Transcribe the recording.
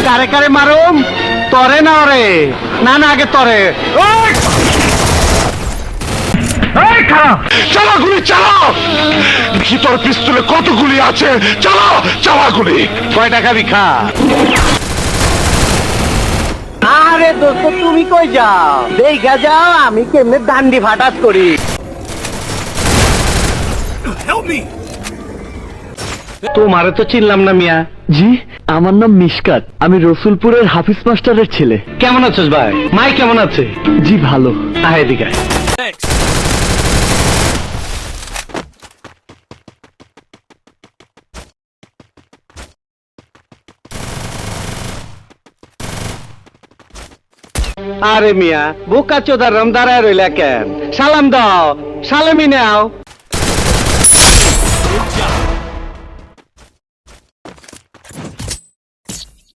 কারে কারে মারুম তরে না রে না না আগে তরে চালা গুলি চালাও দেখি তোর পিস্তলে কত গুলি আছে চালাও চালা গুলি কয় টাকা বিখা আরে দোস্ত তুমি কই যাও দেখা যাও আমি কেমনে দান্ডি ফাটাস করি তোমারে তো চিনলাম না মিয়া। জি, আমার নাম মিশকাত, আমি রসুলপুরের হাফিজ মাস্টারের ছেলে। কেমন আছিস ভাই? মাই কেমন আছে? জি ভালো। আয় এদিকে আয়। আরে মিয়া বোকা চোদার রম দাঁড়ায় রইলা কেন? সালাম দাও, সালামি নাও।